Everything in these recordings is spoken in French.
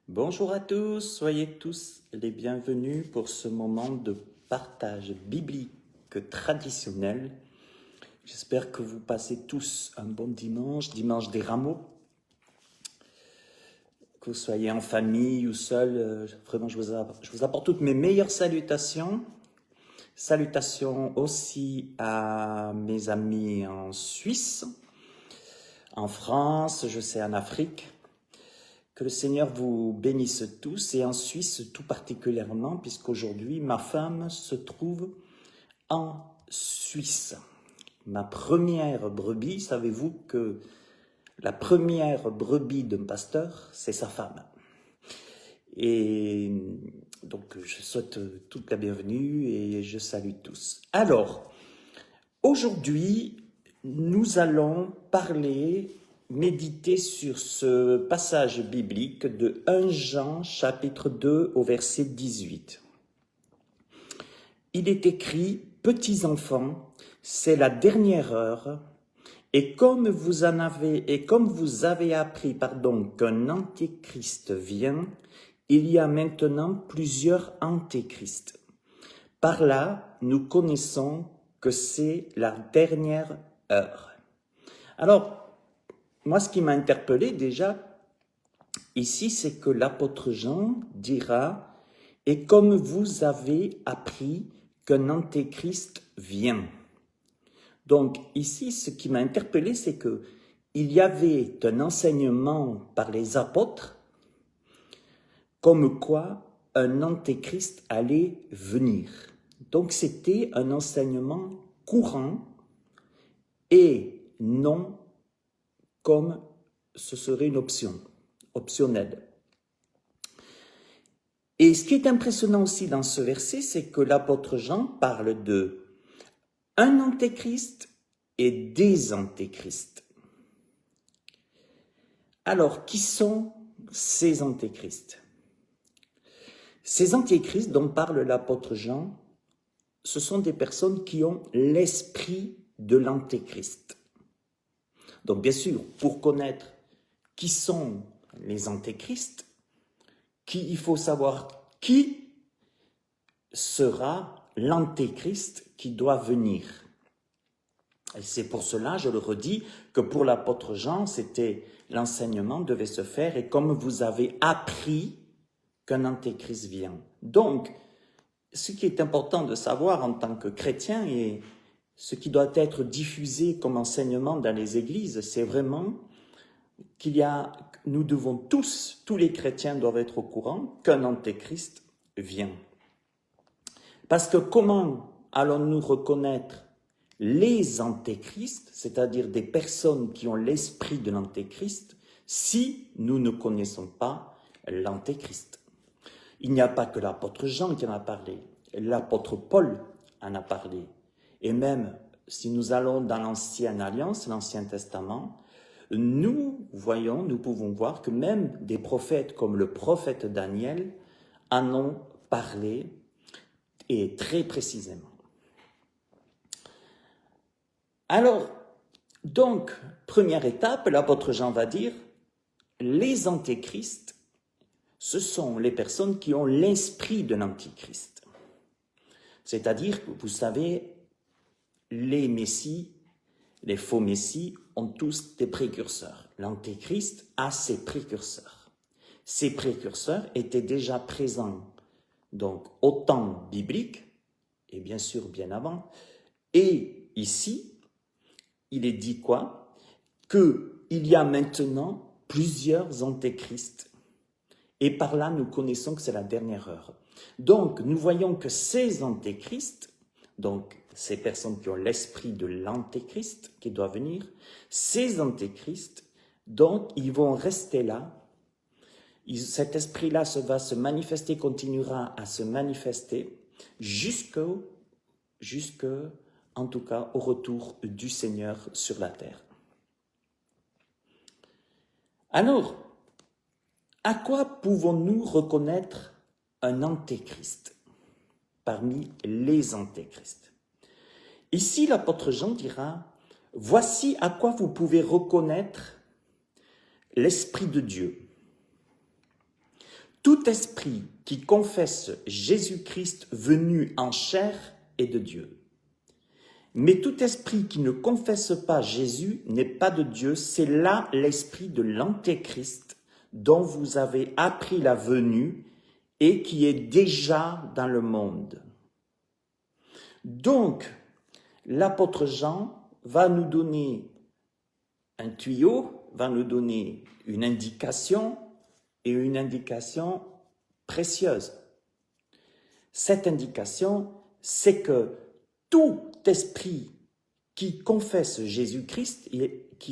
Bonjour à tous, soyez tous les bienvenus pour ce moment de partage biblique traditionnel. J'espère que vous passez tous un bon dimanche, dimanche des Rameaux. Que vous soyez en famille ou seul, vraiment je vous apporte toutes mes meilleures salutations. Salutations aussi à mes amis en Suisse, en France, je sais en Afrique. Que le Seigneur vous bénisse tous et en Suisse tout particulièrement, puisqu'aujourd'hui ma femme se trouve en Suisse. Ma première brebis, savez-vous que la première brebis d'un pasteur, c'est sa femme. Et donc je souhaite toute la bienvenue et je salue tous. Alors, aujourd'hui, nous allons méditer sur ce passage biblique de 1 Jean chapitre 2 au verset 18. Il est écrit, « Petits enfants, c'est la dernière heure, et comme vous avez appris qu'un antéchrist vient, il y a maintenant plusieurs antéchrists. Par là, nous connaissons que c'est la dernière heure. » Alors, moi, ce qui m'a interpellé déjà ici, c'est que l'apôtre Jean dira « Et comme vous avez appris qu'un antéchrist vient ». Donc ici, ce qui m'a interpellé, c'est que il y avait un enseignement par les apôtres comme quoi un antéchrist allait venir. Donc c'était un enseignement courant et non comme ce serait une option, optionnelle. Et ce qui est impressionnant aussi dans ce verset, c'est que l'apôtre Jean parle de un antéchrist et des antéchrists. Alors, qui sont ces antéchrists? Ces antéchrists dont parle l'apôtre Jean, ce sont des personnes qui ont l'esprit de l'antéchrist. Donc bien sûr, pour connaître qui sont les antéchrists, il faut savoir qui sera l'antéchrist qui doit venir. Et c'est pour cela, je le redis, que pour l'apôtre Jean, l'enseignement devait se faire, et comme vous avez appris qu'un antéchrist vient. Donc, ce qui est important de savoir en tant que chrétien et ce qui doit être diffusé comme enseignement dans les églises, c'est vraiment nous devons tous les chrétiens doivent être au courant qu'un antéchrist vient. Parce que comment allons-nous reconnaître les antéchrists, c'est-à-dire des personnes qui ont l'esprit de l'antéchrist, si nous ne connaissons pas l'antéchrist? Il n'y a pas que l'apôtre Jean qui en a parlé, l'apôtre Paul en a parlé. Et même si nous allons dans l'Ancienne Alliance, l'Ancien Testament, nous pouvons voir que même des prophètes comme le prophète Daniel en ont parlé, et très précisément. Alors, donc, première étape, l'apôtre Jean va dire, les antéchrists, ce sont les personnes qui ont l'esprit de l'antéchrist. C'est-à-dire que, vous savez, les messies, les faux messies ont tous des précurseurs. L'antéchrist a ses précurseurs. Ces précurseurs étaient déjà présents donc au temps biblique, et bien sûr bien avant. Et ici, il est dit quoi? Qu'il y a maintenant plusieurs antéchrists. Et par là, nous connaissons que c'est la dernière heure. Donc, nous voyons que ces antéchrists, donc ces personnes qui ont l'esprit de l'antéchrist qui doit venir, ces antéchrists, donc, ils vont rester là. Cet esprit-là va se manifester, continuera à se manifester en tout cas, au retour du Seigneur sur la terre. Alors, à quoi pouvons-nous reconnaître un antéchrist parmi les antéchrists? Ici, l'apôtre Jean dira, « Voici à quoi vous pouvez reconnaître l'Esprit de Dieu. Tout esprit qui confesse Jésus-Christ venu en chair est de Dieu. Mais tout esprit qui ne confesse pas Jésus n'est pas de Dieu. C'est là l'esprit de l'Antéchrist dont vous avez appris la venue et qui est déjà dans le monde. Donc, l'apôtre Jean va nous donner un tuyau, va nous donner une indication, et une indication précieuse. Cette indication, c'est que tout esprit qui confesse Jésus-Christ,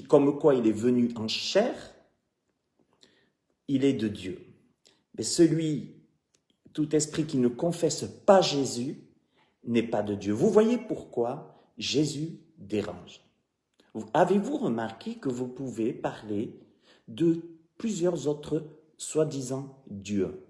comme quoi il est venu en chair, il est de Dieu. Mais tout esprit qui ne confesse pas Jésus, n'est pas de Dieu. Vous voyez pourquoi Jésus dérange. Avez-vous remarqué que vous pouvez parler de plusieurs autres soi-disant dieux?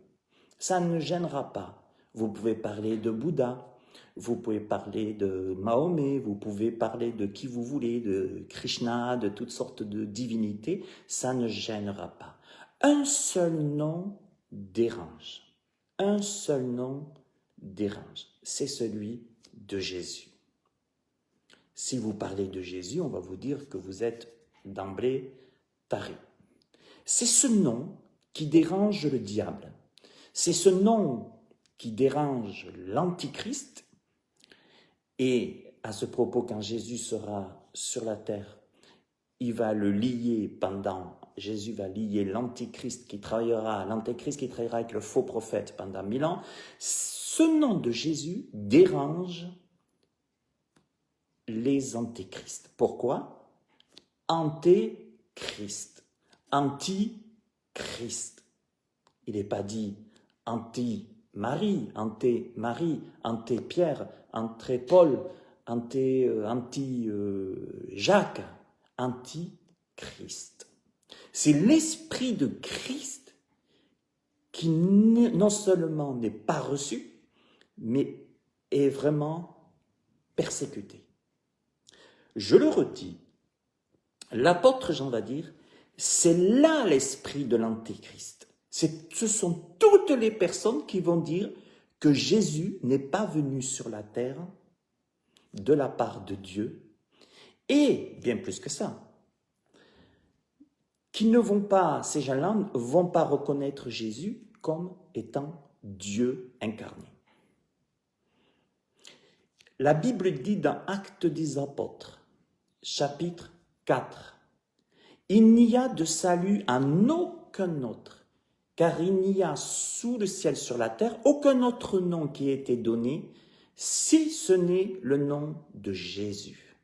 Ça ne gênera pas. Vous pouvez parler de Bouddha, vous pouvez parler de Mahomet, vous pouvez parler de qui vous voulez, de Krishna, de toutes sortes de divinités, ça ne gênera pas. Un seul nom dérange. Un seul nom dérange. C'est celui de Jésus. Si vous parlez de Jésus, on va vous dire que vous êtes d'emblée taré. C'est ce nom qui dérange le diable. C'est ce nom qui dérange l'Antichrist. Et à ce propos, quand Jésus sera sur la terre, il va le lier Jésus va lier l'Antichrist qui travaillera avec le faux prophète pendant 1000 ans. Ce nom de Jésus dérange les antéchrists. Pourquoi? Antéchrist. Antichrist. Il n'est pas dit anti-Marie, anti-Pierre, anti-Paul, anti-Jacques. Antichrist. C'est l'esprit de Christ qui non seulement n'est pas reçu, mais est vraiment persécuté. Je le redis, l'apôtre Jean va dire, c'est là l'esprit de l'Antéchrist. Ce sont toutes les personnes qui vont dire que Jésus n'est pas venu sur la terre de la part de Dieu, et bien plus que ça, ces gens-là ne vont pas reconnaître Jésus comme étant Dieu incarné. La Bible dit dans Actes des Apôtres, chapitre 4, « Il n'y a de salut en aucun autre, car il n'y a sous le ciel sur la terre aucun autre nom qui ait été donné, si ce n'est le nom de Jésus. »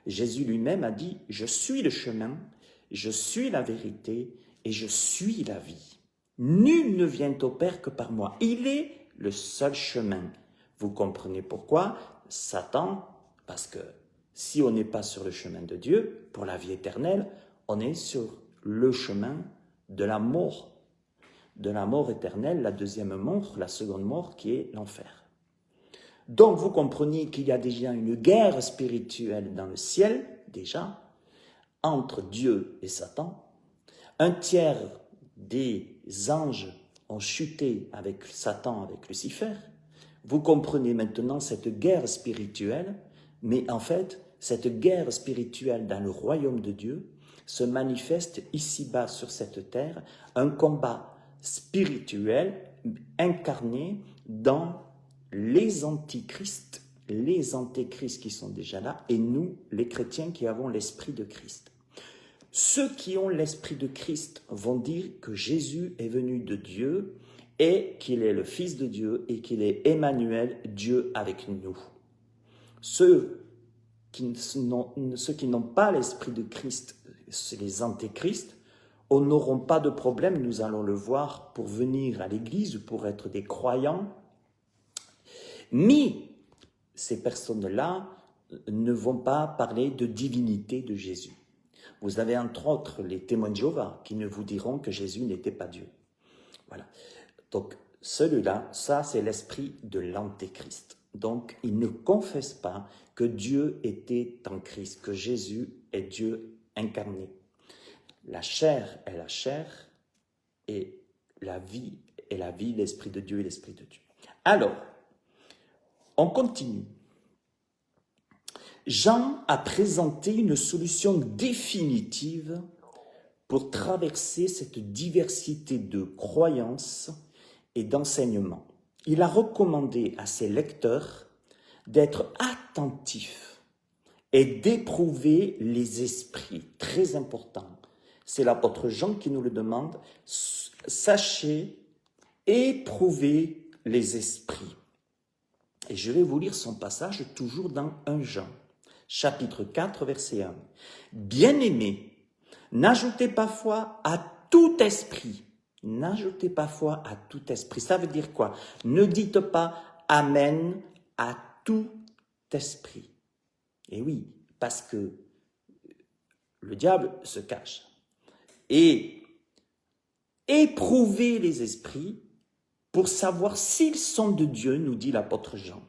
Jésus lui-même a dit, « Je suis le chemin, je suis la vérité et je suis la vie. Nul ne vient au Père que par moi. » Il est le seul chemin. Vous comprenez pourquoi Satan, parce que si on n'est pas sur le chemin de Dieu, pour la vie éternelle, on est sur le chemin de la mort éternelle, la deuxième mort, la seconde mort qui est l'enfer. Donc vous comprenez qu'il y a déjà une guerre spirituelle dans le ciel, déjà, entre Dieu et Satan. Un tiers des anges ont chuté avec Satan, avec Lucifer. Vous comprenez maintenant cette guerre spirituelle, mais en fait, cette guerre spirituelle dans le royaume de Dieu se manifeste ici-bas sur cette terre, un combat spirituel incarné dans les antichrists, les antéchrists qui sont déjà là, et nous, les chrétiens qui avons l'esprit de Christ. Ceux qui ont l'esprit de Christ vont dire que Jésus est venu de Dieu et qu'il est le Fils de Dieu et qu'il est Emmanuel, Dieu avec nous. Ceux qui n'ont pas l'esprit de Christ, les antéchrists, n'auront pas de problème, nous allons le voir, pour venir à l'église, pour être des croyants. Mais ces personnes-là ne vont pas parler de divinité de Jésus. Vous avez entre autres les témoins de Jéhovah qui ne vous diront que Jésus n'était pas Dieu. Voilà. Donc celui-là, ça c'est l'esprit de l'antéchrist. Donc il ne confesse pas que Dieu était en Christ, que Jésus est Dieu incarné. La chair est la chair et la vie est la vie, l'Esprit de Dieu et l'Esprit de Dieu. Alors, on continue. Jean a présenté une solution définitive pour traverser cette diversité de croyances et d'enseignements. Il a recommandé à ses lecteurs d'être attentifs et d'éprouver les esprits. Très important. C'est l'apôtre Jean qui nous le demande. Sachez, éprouvez les esprits. Et je vais vous lire son passage toujours dans 1 Jean, chapitre 4, verset 1. Bien-aimés, n'ajoutez pas foi à tout esprit. N'ajoutez pas foi à tout esprit. Ça veut dire quoi? Ne dites pas Amen à tout esprit. Et oui, parce que le diable se cache. Et éprouvez les esprits pour savoir s'ils sont de Dieu, nous dit l'apôtre Jean.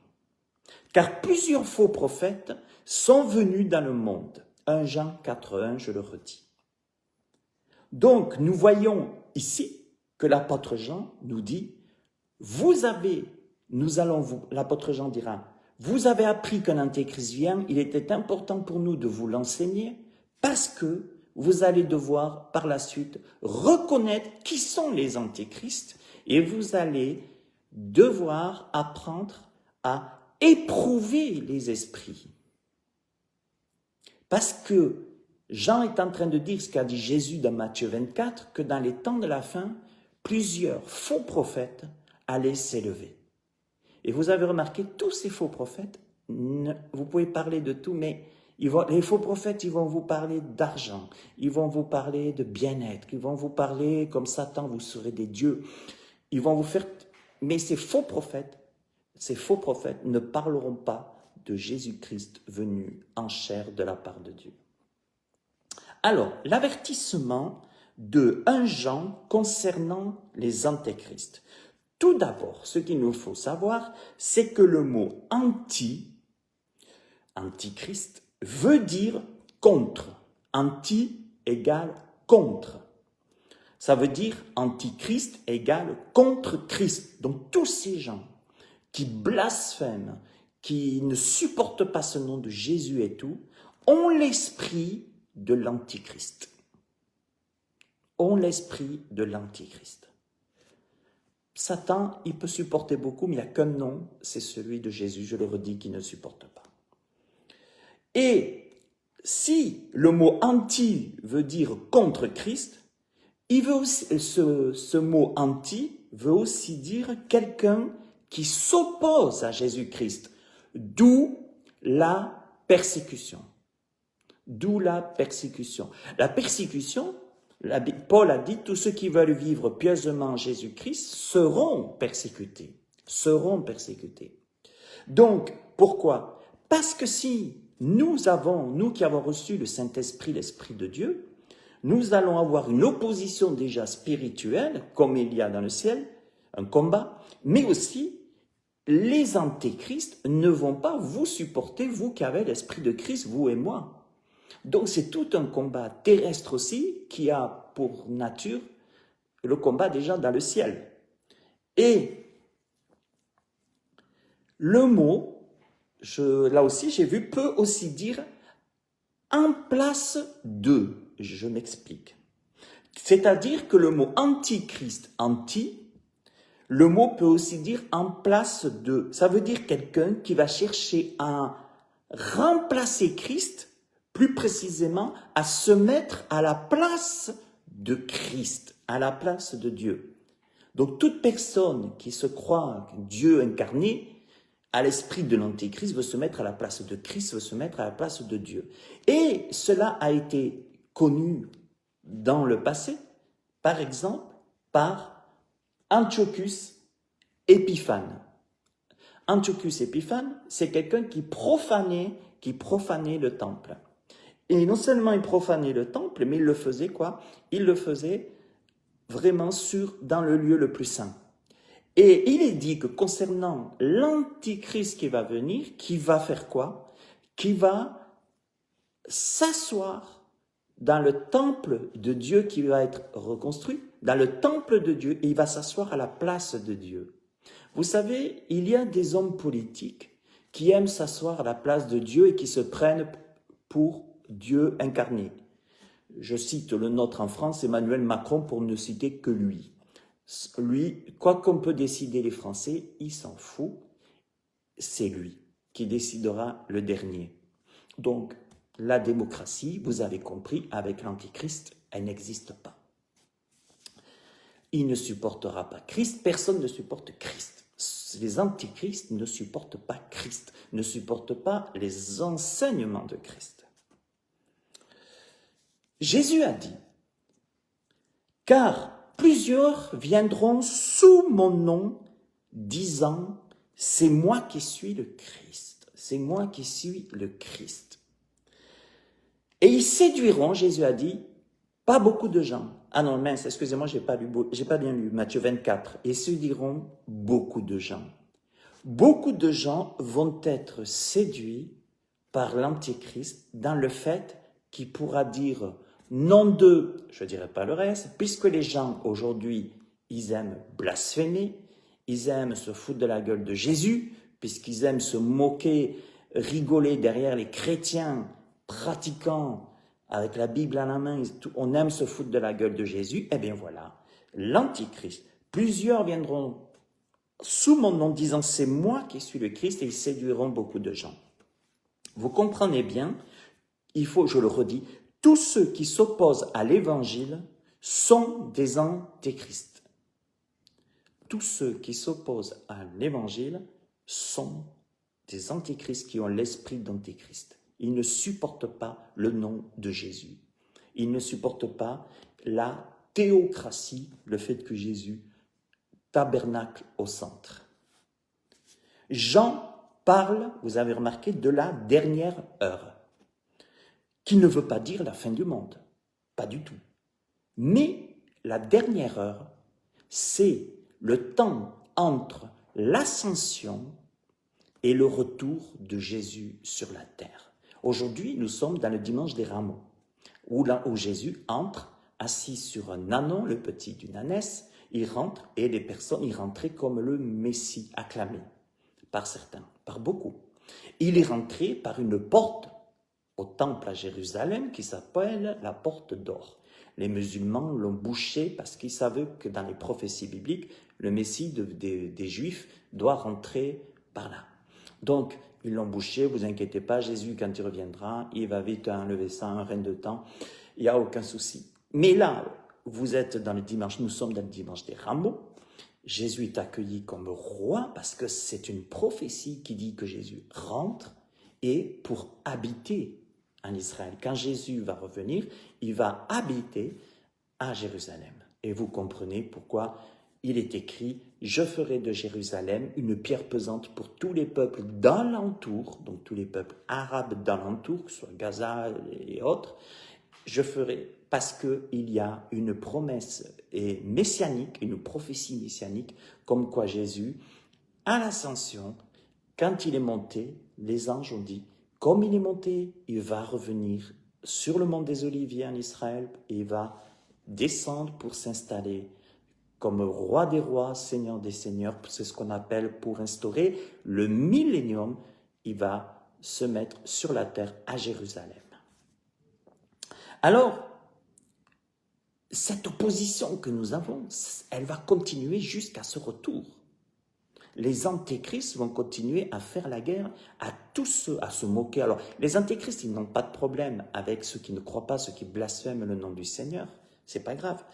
Car plusieurs faux prophètes sont venus dans le monde. 1 Jean 4,1, je le redis. Donc, nous voyons ici que l'apôtre Jean nous dit, l'apôtre Jean dira, vous avez appris qu'un antéchrist vient, il était important pour nous de vous l'enseigner, parce que vous allez devoir par la suite reconnaître qui sont les antéchrists, et vous allez devoir apprendre à éprouver les esprits. Parce que Jean est en train de dire ce qu'a dit Jésus dans Matthieu 24, que dans les temps de la fin, plusieurs faux prophètes allaient s'élever. Et vous avez remarqué, tous ces faux prophètes, vous pouvez parler de tout, mais les faux prophètes, ils vont vous parler d'argent, ils vont vous parler de bien-être, ils vont vous parler comme Satan, vous serez des dieux. Ils vont vous faire... Mais ces faux prophètes ne parleront pas de Jésus-Christ venu en chair de la part de Dieu. Alors, l'avertissement de 1 Jean concernant les antéchrists. Tout d'abord, ce qu'il nous faut savoir, c'est que le mot antichrist, veut dire contre. Anti égale contre. Ça veut dire antichrist égale contre Christ. Donc tous ces gens qui blasphèment, qui ne supportent pas ce nom de Jésus et tout, ont l'esprit de l'antichrist. Ont l'esprit de l'antichrist. Satan, il peut supporter beaucoup, mais il n'y a qu'un nom, c'est celui de Jésus, je le redis, qui ne supporte pas. Et si le mot anti veut dire contre Christ, il veut aussi, ce mot anti veut aussi dire quelqu'un qui s'oppose à Jésus-Christ, d'où la persécution. D'où la persécution. La persécution, Paul a dit, tous ceux qui veulent vivre pieusement Jésus-Christ seront persécutés. Seront persécutés. Donc, pourquoi? Parce que si nous qui avons reçu le Saint-Esprit, l'Esprit de Dieu, nous allons avoir une opposition déjà spirituelle, comme il y a dans le ciel, un combat, mais aussi les antéchrists ne vont pas vous supporter, vous qui avez l'Esprit de Christ, vous et moi. Donc c'est tout un combat terrestre aussi qui a pour nature le combat déjà dans le ciel. Et le mot, là aussi j'ai vu, peut aussi dire en place de, je m'explique. C'est-à-dire que le mot antichrist, le mot peut aussi dire en place de. Ça veut dire quelqu'un qui va chercher à remplacer Christ, plus précisément à se mettre à la place de Christ, à la place de Dieu. Donc toute personne qui se croit Dieu incarné, à l'esprit de l'antéchrist, veut se mettre à la place de Christ, veut se mettre à la place de Dieu. Et cela a été connu dans le passé, par exemple, par Antiochus Épiphane. Antiochus Épiphane, c'est quelqu'un qui profanait le temple. Et non seulement il profanait le temple, mais il le faisait quoi? Il le faisait vraiment dans le lieu le plus saint. Et il est dit que concernant l'antichrist qui va venir, qui va faire quoi? Qui va s'asseoir dans le temple de Dieu qui va être reconstruit, dans le temple de Dieu, et il va s'asseoir à la place de Dieu. Vous savez, il y a des hommes politiques qui aiment s'asseoir à la place de Dieu et qui se prennent pour Dieu incarné. Je cite le nôtre en France, Emmanuel Macron, pour ne citer que lui. Lui, quoi qu'on peut décider les Français, il s'en fout. C'est lui qui décidera le dernier. Donc, la démocratie, vous avez compris, avec l'Antichrist, elle n'existe pas. Il ne supportera pas Christ, personne ne supporte Christ. Les antichrists ne supportent pas Christ, ne supportent pas les enseignements de Christ. Jésus a dit, « Car plusieurs viendront sous mon nom, disant, c'est moi qui suis le Christ, c'est moi qui suis le Christ. » Et ils séduiront, Jésus a dit, pas beaucoup de gens. Ah non, mince, excusez-moi, j'ai pas bien lu, Matthieu 24. Ils séduiront beaucoup de gens. Beaucoup de gens vont être séduits par l'Antichrist dans le fait qu'il pourra dire nom d'eux, je ne dirai pas le reste, puisque les gens aujourd'hui, ils aiment blasphémer, ils aiment se foutre de la gueule de Jésus, puisqu'ils aiment se moquer, rigoler derrière les chrétiens pratiquants, avec la Bible à la main, on aime se foutre de la gueule de Jésus, eh bien voilà, l'Antichrist. Plusieurs viendront sous mon nom disant c'est moi qui suis le Christ et ils séduiront beaucoup de gens. Vous comprenez bien, il faut, je le redis, tous ceux qui s'opposent à l'évangile sont des antéchrists. Tous ceux qui s'opposent à l'évangile sont des antéchrists qui ont l'esprit d'antéchrist. Ils ne supportent pas le nom de Jésus. Ils ne supportent pas la théocratie, le fait que Jésus tabernacle au centre. Jean parle, vous avez remarqué, de la dernière heure, qui ne veut pas dire la fin du monde, pas du tout. Mais la dernière heure, c'est le temps entre l'ascension et le retour de Jésus sur la terre. Aujourd'hui, nous sommes dans le dimanche des Rameaux, où Jésus entre, assis sur un ânon, le petit d'une ânesse, il rentre et les personnes y rentraient comme le Messie acclamé, par certains, par beaucoup. Il est rentré par une porte au temple à Jérusalem qui s'appelle la porte d'or. Les musulmans l'ont bouché parce qu'ils savaient que dans les prophéties bibliques, le Messie des Juifs doit rentrer par là. Donc, ils l'ont bouché, vous inquiétez pas, Jésus, quand il reviendra, il va vite enlever ça, un règne de temps, il n'y a aucun souci. Mais là, vous êtes dans le dimanche, nous sommes dans le dimanche des Rameaux, Jésus est accueilli comme roi parce que c'est une prophétie qui dit que Jésus rentre et pour habiter en Israël. Quand Jésus va revenir, il va habiter à Jérusalem. Et vous comprenez pourquoi il est écrit « Je ferai de Jérusalem une pierre pesante pour tous les peuples d'alentour, donc tous les peuples arabes d'alentour, que ce soit Gaza et autres, je ferai, parce qu'il y a une promesse messianique, une prophétie messianique, comme quoi Jésus, à l'ascension, quand il est monté, les anges ont dit, comme il est monté, il va revenir sur le mont des Oliviers en Israël, et il va descendre pour s'installer comme roi des rois, seigneur des seigneurs, c'est ce qu'on appelle pour instaurer le millénium, il va se mettre sur la terre à Jérusalem. Alors, cette opposition que nous avons, elle va continuer jusqu'à ce retour. Les antéchrists vont continuer à faire la guerre à tous ceux, à se moquer. Alors, les antéchrists, ils n'ont pas de problème avec ceux qui ne croient pas, ceux qui blasphèment le nom du Seigneur. C'est pas grave.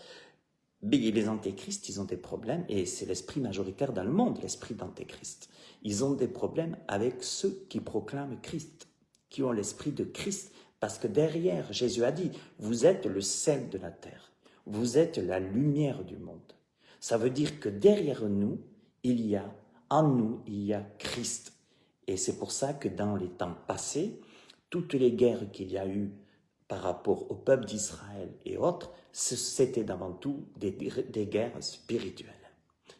Mais les antéchrists, ils ont des problèmes, et c'est l'esprit majoritaire dans le monde, l'esprit d'antéchrist. Ils ont des problèmes avec ceux qui proclament Christ, qui ont l'esprit de Christ, parce que derrière, Jésus a dit, vous êtes le sel de la terre, vous êtes la lumière du monde. Ça veut dire que derrière nous, en nous, il y a Christ. Et c'est pour ça que dans les temps passés, toutes les guerres qu'il y a eu par rapport au peuple d'Israël et autres, c'était avant tout des guerres spirituelles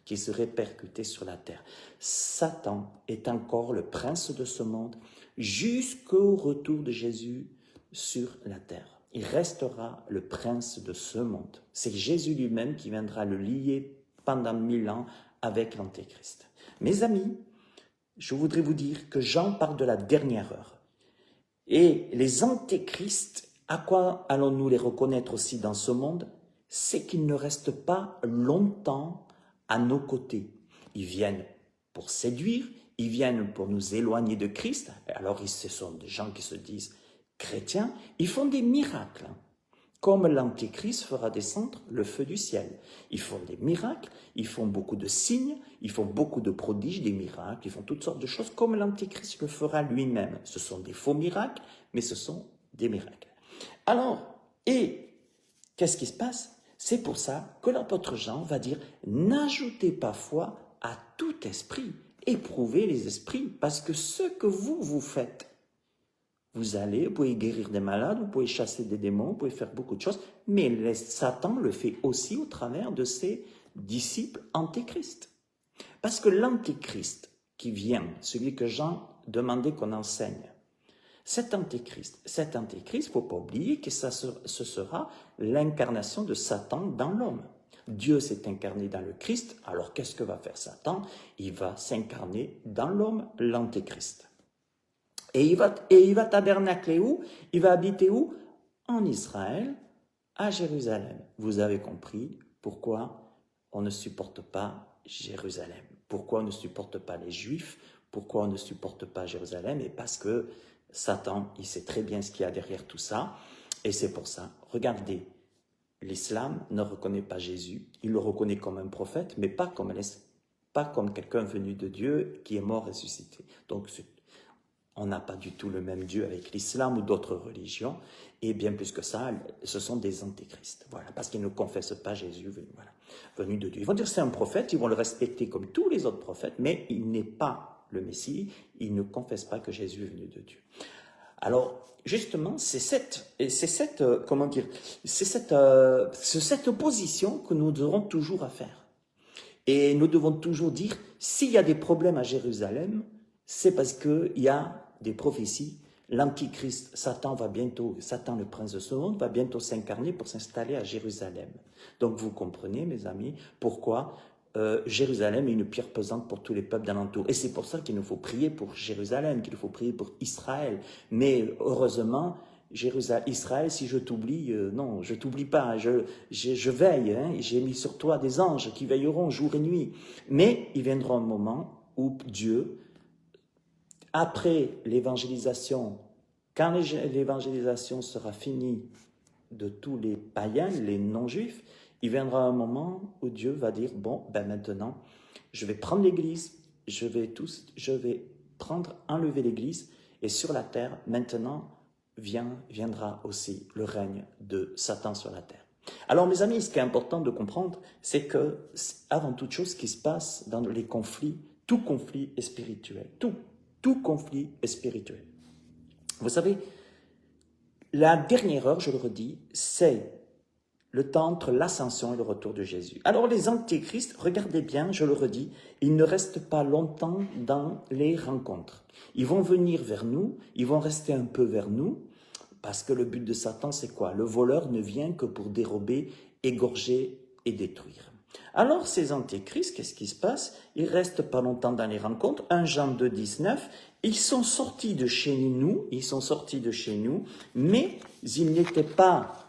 qui se répercutaient sur la terre. Satan est encore le prince de ce monde jusqu'au retour de Jésus sur la terre. il restera le prince de ce monde. C'est Jésus lui-même qui viendra le lier pendant 1000 ans avec l'Antéchrist. Mes amis, je voudrais vous dire que Jean parle de la dernière heure. Et les antéchrists, à quoi allons-nous les reconnaître aussi dans ce monde? C'est qu'ils ne restent pas longtemps à nos côtés. Ils viennent pour séduire, ils viennent pour nous éloigner de Christ. Alors, ce sont des gens qui se disent chrétiens, ils font des miracles. Comme l'Antéchrist fera descendre le feu du ciel. Ils font des miracles, ils font beaucoup de signes, ils font beaucoup de prodiges, des miracles, ils font toutes sortes de choses comme l'Antéchrist le fera lui-même. Ce sont des faux miracles, mais ce sont des miracles. Alors, et qu'est-ce qui se passe? C'est pour ça que l'apôtre Jean va dire « N'ajoutez pas foi à tout esprit, éprouvez les esprits, parce que ce que vous faites, vous pouvez guérir des malades, vous pouvez chasser des démons, vous pouvez faire beaucoup de choses, mais Satan le fait aussi au travers de ses disciples antéchrists. Parce que l'antéchrist qui vient, celui que Jean demandait qu'on enseigne, cet antéchrist, il ne faut pas oublier que ce sera l'incarnation de Satan dans l'homme. Dieu s'est incarné dans le Christ, alors qu'est-ce que va faire Satan? Il va s'incarner dans l'homme, l'antéchrist. Et il va tabernacler où? Il va habiter où? En Israël, à Jérusalem. Vous avez compris pourquoi on ne supporte pas Jérusalem. Pourquoi on ne supporte pas les Juifs? Pourquoi on ne supporte pas Jérusalem? Et parce que Satan, il sait très bien ce qu'il y a derrière tout ça. Et c'est pour ça, regardez, l'islam ne reconnaît pas Jésus. Il le reconnaît comme un prophète, mais pas comme quelqu'un venu de Dieu qui est mort ressuscité. Donc, on n'a pas du tout le même Dieu avec l'islam ou d'autres religions, et bien plus que ça, ce sont des antéchrists, voilà, parce qu'ils ne confessent pas Jésus venu de Dieu. Ils vont dire que c'est un prophète, ils vont le respecter comme tous les autres prophètes, mais il n'est pas le Messie, il ne confesse pas que Jésus est venu de Dieu. Alors, justement, c'est cette opposition que nous devrons toujours à faire. Et nous devons toujours dire, s'il y a des problèmes à Jérusalem, c'est parce qu'il y a des prophéties. L'Antichrist, Satan, le prince de ce monde, va bientôt s'incarner pour s'installer à Jérusalem. Donc vous comprenez, mes amis, pourquoi Jérusalem est une pierre pesante pour tous les peuples d'alentour. Et c'est pour ça qu'il nous faut prier pour Jérusalem, qu'il faut prier pour Israël. Mais heureusement, Israël, si je t'oublie, non, je t'oublie pas, je veille, hein, j'ai mis sur toi des anges qui veilleront jour et nuit. Mais il viendra un moment où Dieu, après l'évangélisation, quand l'évangélisation sera finie de tous les païens, les non-juifs, il viendra un moment où Dieu va dire, bon, ben maintenant, je vais prendre l'Église, je vais enlever l'Église, et sur la terre, maintenant, viendra aussi le règne de Satan sur la terre. Alors, mes amis, ce qui est important de comprendre, c'est que, avant toute chose, ce qui se passe dans les conflits, tout conflit est spirituel, tout conflit est spirituel. Vous savez, la dernière heure, je le redis, c'est le temps entre l'ascension et le retour de Jésus. Alors les antéchrists, regardez bien, je le redis, ils ne restent pas longtemps dans les rencontres. Ils vont venir vers nous, ils vont rester un peu vers nous, parce que le but de Satan, c'est quoi? Le voleur ne vient que pour dérober, égorger et détruire. Alors ces antéchrists, qu'est-ce qui se passe? Ils restent pas longtemps dans les rencontres. 1 Jean 2, 19, ils sont sortis de chez nous, mais ils n'étaient pas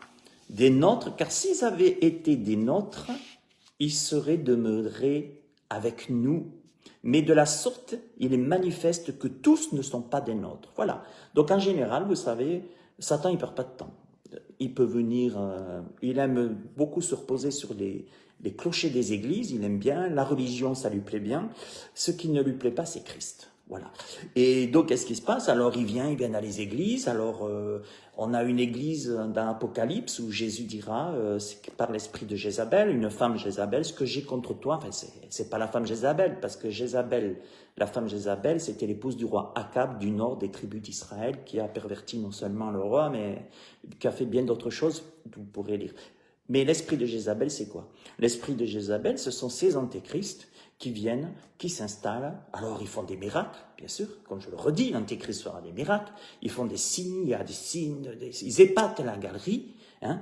des nôtres, car s'ils avaient été des nôtres, ils seraient demeurés avec nous. Mais de la sorte, il est manifeste que tous ne sont pas des nôtres. Voilà. Donc en général, vous savez, Satan, il perd pas de temps. Il peut venir, il aime beaucoup se reposer sur les clochers des églises, il aime bien, la religion, ça lui plaît bien. Ce qui ne lui plaît pas, c'est Christ. Voilà. Et donc, qu'est-ce qui se passe? Alors, il vient dans les églises. Alors, on a une église dans l'Apocalypse où Jésus dira, par l'esprit de Jézabel, une femme Jézabel, ce que j'ai contre toi, enfin, c'est pas la femme Jézabel, parce que la femme Jézabel, c'était l'épouse du roi Akab du nord des tribus d'Israël, qui a perverti non seulement le roi, mais qui a fait bien d'autres choses, vous pourrez lire. Mais l'esprit de Jézabel, c'est quoi? L'esprit de Jézabel, ce sont ces antéchrists qui viennent, qui s'installent. Alors, ils font des miracles, bien sûr. Comme je le redis, l'antéchrist fera des miracles. Ils font des signes, il y a des signes, ils épatent la galerie. Hein.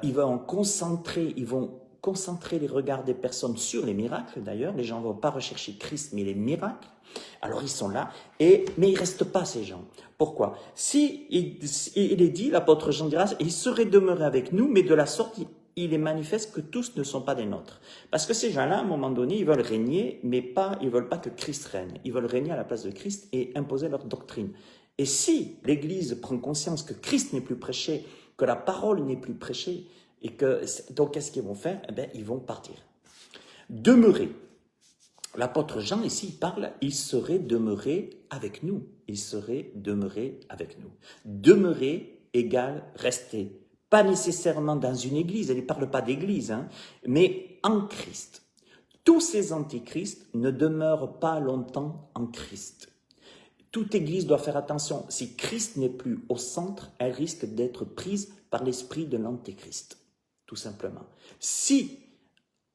Ils vont concentrer les regards des personnes sur les miracles, d'ailleurs. Les gens ne vont pas rechercher Christ, mais les miracles. Alors, ils sont là, mais ils ne restent pas, ces gens. Pourquoi? Il est dit, l'apôtre Jean dira, il serait demeuré avec nous, mais de la sorte, il est manifeste que tous ne sont pas des nôtres. Parce que ces gens-là, à un moment donné, ils veulent régner, mais ils ne veulent pas que Christ règne. Ils veulent régner à la place de Christ et imposer leur doctrine. Et si l'Église prend conscience que Christ n'est plus prêché, que la parole n'est plus prêchée, donc qu'est-ce qu'ils vont faire? Eh bien, ils vont partir. Demeurer. L'apôtre Jean, ici, il parle, il serait demeuré avec nous. Il serait demeuré avec nous. Demeurer égale rester. Pas nécessairement dans une église, elle ne parle pas d'église, hein, mais en Christ. Tous ces antichrists ne demeurent pas longtemps en Christ. Toute église doit faire attention. Si Christ n'est plus au centre, elle risque d'être prise par l'esprit de l'antéchrist, tout simplement. Si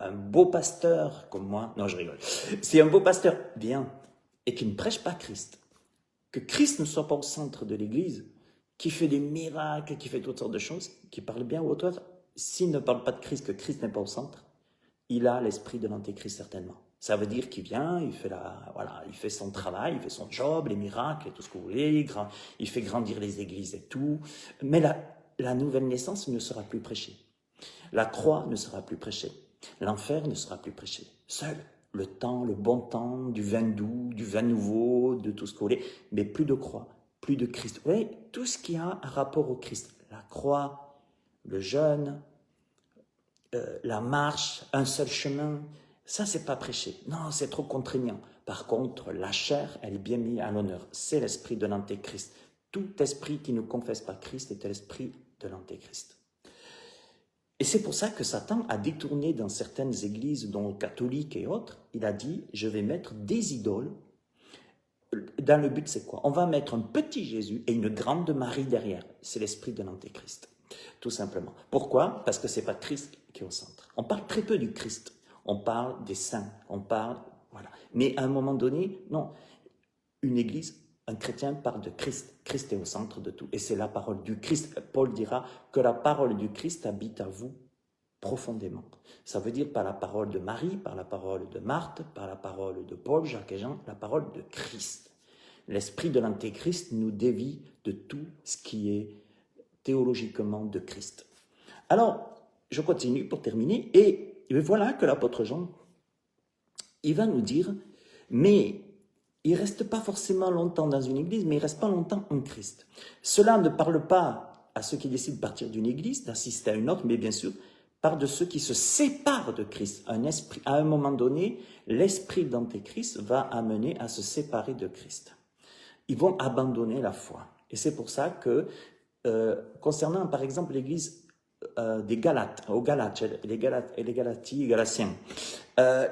un beau pasteur comme moi, non je rigole, si un beau pasteur vient et qui ne prêche pas Christ, que Christ ne soit pas au centre de l'église, qui fait des miracles, qui fait toutes sortes de choses, qui parle bien aux autres, s'il ne parle pas de Christ, que Christ n'est pas au centre, il a l'esprit de l'antéchrist certainement. Ça veut dire qu'il vient, il fait son travail, il fait son job, les miracles et tout ce que vous voulez, il fait grandir les églises et tout, mais la nouvelle naissance ne sera plus prêchée. La croix ne sera plus prêchée. L'enfer ne sera plus prêché. Seul le temps, le bon temps, du vin doux, du vin nouveau, de tout ce que vous voulez, mais plus de croix, plus de Christ. Vous voyez, tout ce qui a un rapport au Christ. La croix, le jeûne, la marche, un seul chemin, ça c'est pas prêché. Non, c'est trop contraignant. Par contre, la chair, elle est bien mise à l'honneur. C'est l'esprit de l'antéchrist. Tout esprit qui ne confesse pas Christ est l'esprit de l'antéchrist. Et c'est pour ça que Satan a détourné dans certaines églises, dont catholiques et autres, il a dit, je vais mettre des idoles. Dans le but, c'est quoi? On va mettre un petit Jésus et une grande Marie derrière. C'est l'esprit de l'antéchrist, tout simplement. Pourquoi? Parce que ce n'est pas Christ qui est au centre. On parle très peu du Christ. On parle des saints. On parle, voilà. Mais à un moment donné, non. Une église, un chrétien parle de Christ. Christ est au centre de tout. Et c'est la parole du Christ. Paul dira que la parole du Christ habite à vous profondément. Ça veut dire par la parole de Marie, par la parole de Marthe, par la parole de Paul, Jacques et Jean, la parole de Christ. L'esprit de l'antéchrist nous dévie de tout ce qui est théologiquement de Christ. Alors, je continue pour terminer, et voilà que l'apôtre Jean, il va nous dire, mais il ne reste pas forcément longtemps dans une église, mais il ne reste pas longtemps en Christ. Cela ne parle pas à ceux qui décident de partir d'une église, d'assister à une autre, mais bien sûr, parle de ceux qui se séparent de Christ. À un moment donné, l'esprit d'antéchrist va amener à se séparer de Christ. Ils vont abandonner la foi. Et c'est pour ça que, concernant par exemple l'église des Galates, les Galatiens,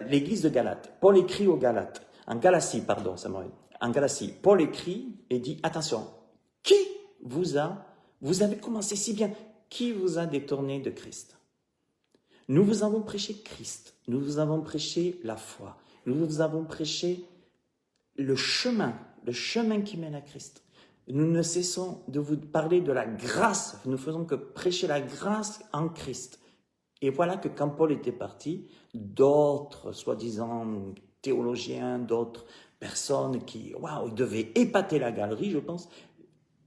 l'église de Galate, Paul écrit aux Galates, en Galatie, Paul écrit et dit, attention, vous avez commencé si bien, qui vous a détourné de Christ? Nous vous avons prêché Christ, nous vous avons prêché la foi, nous vous avons prêché le chemin qui mène à Christ. Nous ne cessons de vous parler de la grâce, nous ne faisons que prêcher la grâce en Christ. Et voilà que quand Paul était parti, d'autres, soi-disant théologiens, d'autres personnes qui, ils devaient épater la galerie, je pense,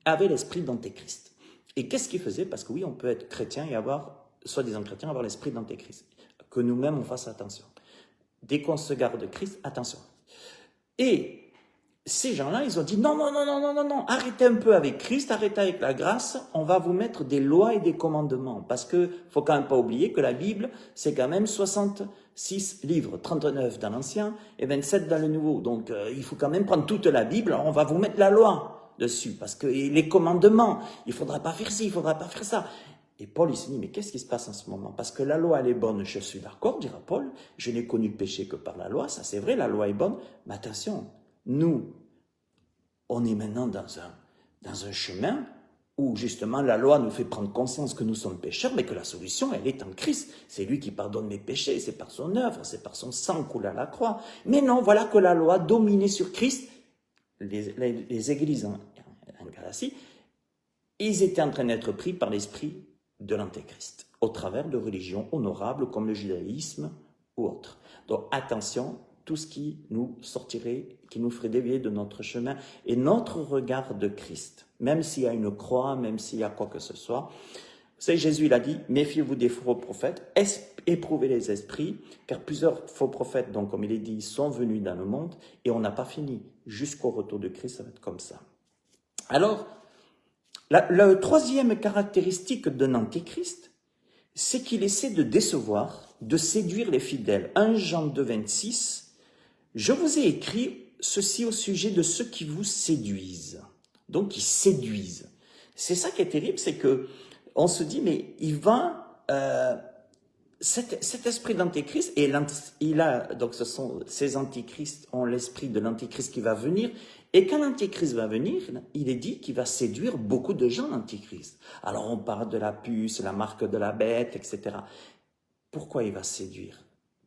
avaient l'esprit d'antéchrist. Et qu'est-ce qu'ils faisaient? Parce que oui, on peut être chrétien et soi-disant chrétien, avoir l'esprit d'antéchrist. Que nous-mêmes, on fasse attention. Dès qu'on se garde de Christ, attention. Et ces gens-là, ils ont dit, non, arrêtez un peu avec Christ, arrêtez avec la grâce, on va vous mettre des lois et des commandements. Parce que faut quand même pas oublier que la Bible, c'est quand même 66 livres, 39 dans l'Ancien et 27 dans le Nouveau. Donc, il faut quand même prendre toute la Bible, on va vous mettre la loi dessus. Parce que les commandements, il faudra pas faire ci, il faudra pas faire ça. Et Paul, il se dit, mais qu'est-ce qui se passe en ce moment? Parce que la loi, elle est bonne, je suis d'accord, dira Paul, je n'ai connu le péché que par la loi, ça c'est vrai, la loi est bonne, mais attention, nous, on est maintenant dans un chemin où justement la loi nous fait prendre conscience que nous sommes pécheurs, mais que la solution, elle est en Christ. C'est lui qui pardonne mes péchés, c'est par son œuvre, c'est par son sang coulé à la croix. Mais non, voilà que la loi dominait sur Christ. Les églises en Galatie, ils étaient en train d'être pris par l'esprit de l'Antéchrist, au travers de religions honorables comme le judaïsme ou autres. Donc attention, tout ce qui nous sortirait, qui nous ferait dévier de notre chemin et notre regard de Christ, même s'il y a une croix, même s'il y a quoi que ce soit. Vous savez, Jésus, il a dit, méfiez-vous des faux prophètes, éprouvez les esprits, car plusieurs faux prophètes, donc comme il est dit, sont venus dans le monde, et on n'a pas fini. Jusqu'au retour de Christ, ça va être comme ça. Alors, la troisième caractéristique d'un antéchrist, c'est qu'il essaie de décevoir, de séduire les fidèles. 1 Jean 2, 26, je vous ai écrit ceci au sujet de ceux qui vous séduisent. Donc, qui séduisent. C'est ça qui est terrible, c'est que on se dit, mais il va, cet esprit d'antéchrist, et donc ces antéchrists ont l'esprit de l'antéchrist qui va venir, et quand l'antéchrist va venir, il est dit qu'il va séduire beaucoup de gens, l'antéchrist. Alors on parle de la puce, la marque de la bête, etc. Pourquoi il va séduire?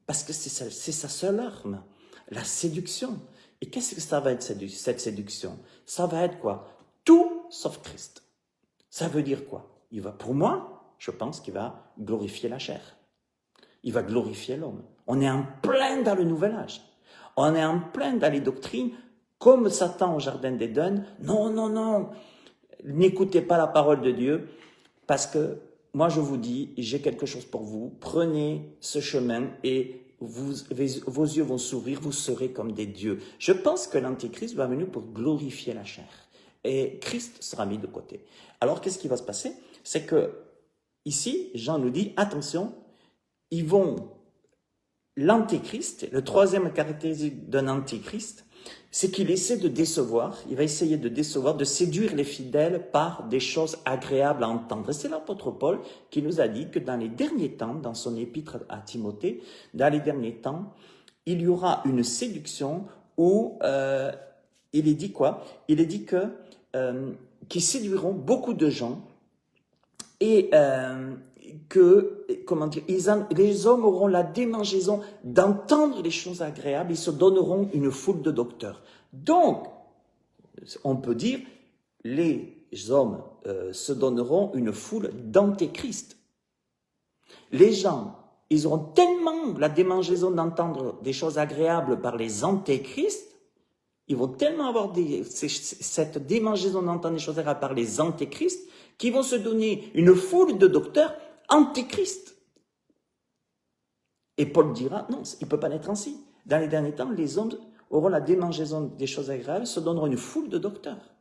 Parce que c'est sa seule arme, la séduction. Et qu'est-ce que ça va être cette séduction? Ça va être quoi? Tout sauf Christ. Ça veut dire quoi? Pour moi, je pense qu'il va glorifier la chair. Il va glorifier l'homme. On est en plein dans le nouvel âge. On est en plein dans les doctrines, comme Satan au jardin d'Éden. Non, non, non, n'écoutez pas la parole de Dieu, parce que moi je vous dis, j'ai quelque chose pour vous. Prenez ce chemin et vos yeux vont s'ouvrir, vous serez comme des dieux. Je pense que l'Antéchrist va venir pour glorifier la chair. Et Christ sera mis de côté. Alors, qu'est-ce qui va se passer? C'est que, ici, Jean nous dit, attention, l'Antéchrist, le troisième caractéristique d'un Antéchrist, c'est qu'il essaie de décevoir, il va essayer de décevoir, de séduire les fidèles par des choses agréables à entendre. Et c'est l'apôtre Paul qui nous a dit que dans les derniers temps, dans son épître à Timothée, dans les derniers temps, il y aura une séduction où il est dit quoi? Il est dit qui séduiront beaucoup de gens et les hommes auront la démangeaison d'entendre les choses agréables, ils se donneront une foule de docteurs. Donc, on peut dire, les hommes se donneront une foule d'antéchrist. Les gens, ils auront tellement la démangeaison d'entendre des choses agréables par les antéchrists, ils vont tellement avoir cette démangeaison d'entendre des choses agréables par les antéchrists, qu'ils vont se donner une foule de docteurs antéchrist. Et Paul dira, non, il ne peut pas être ainsi. Dans les derniers temps, les hommes auront la démangeaison des choses agréables, se donneront une foule de docteurs.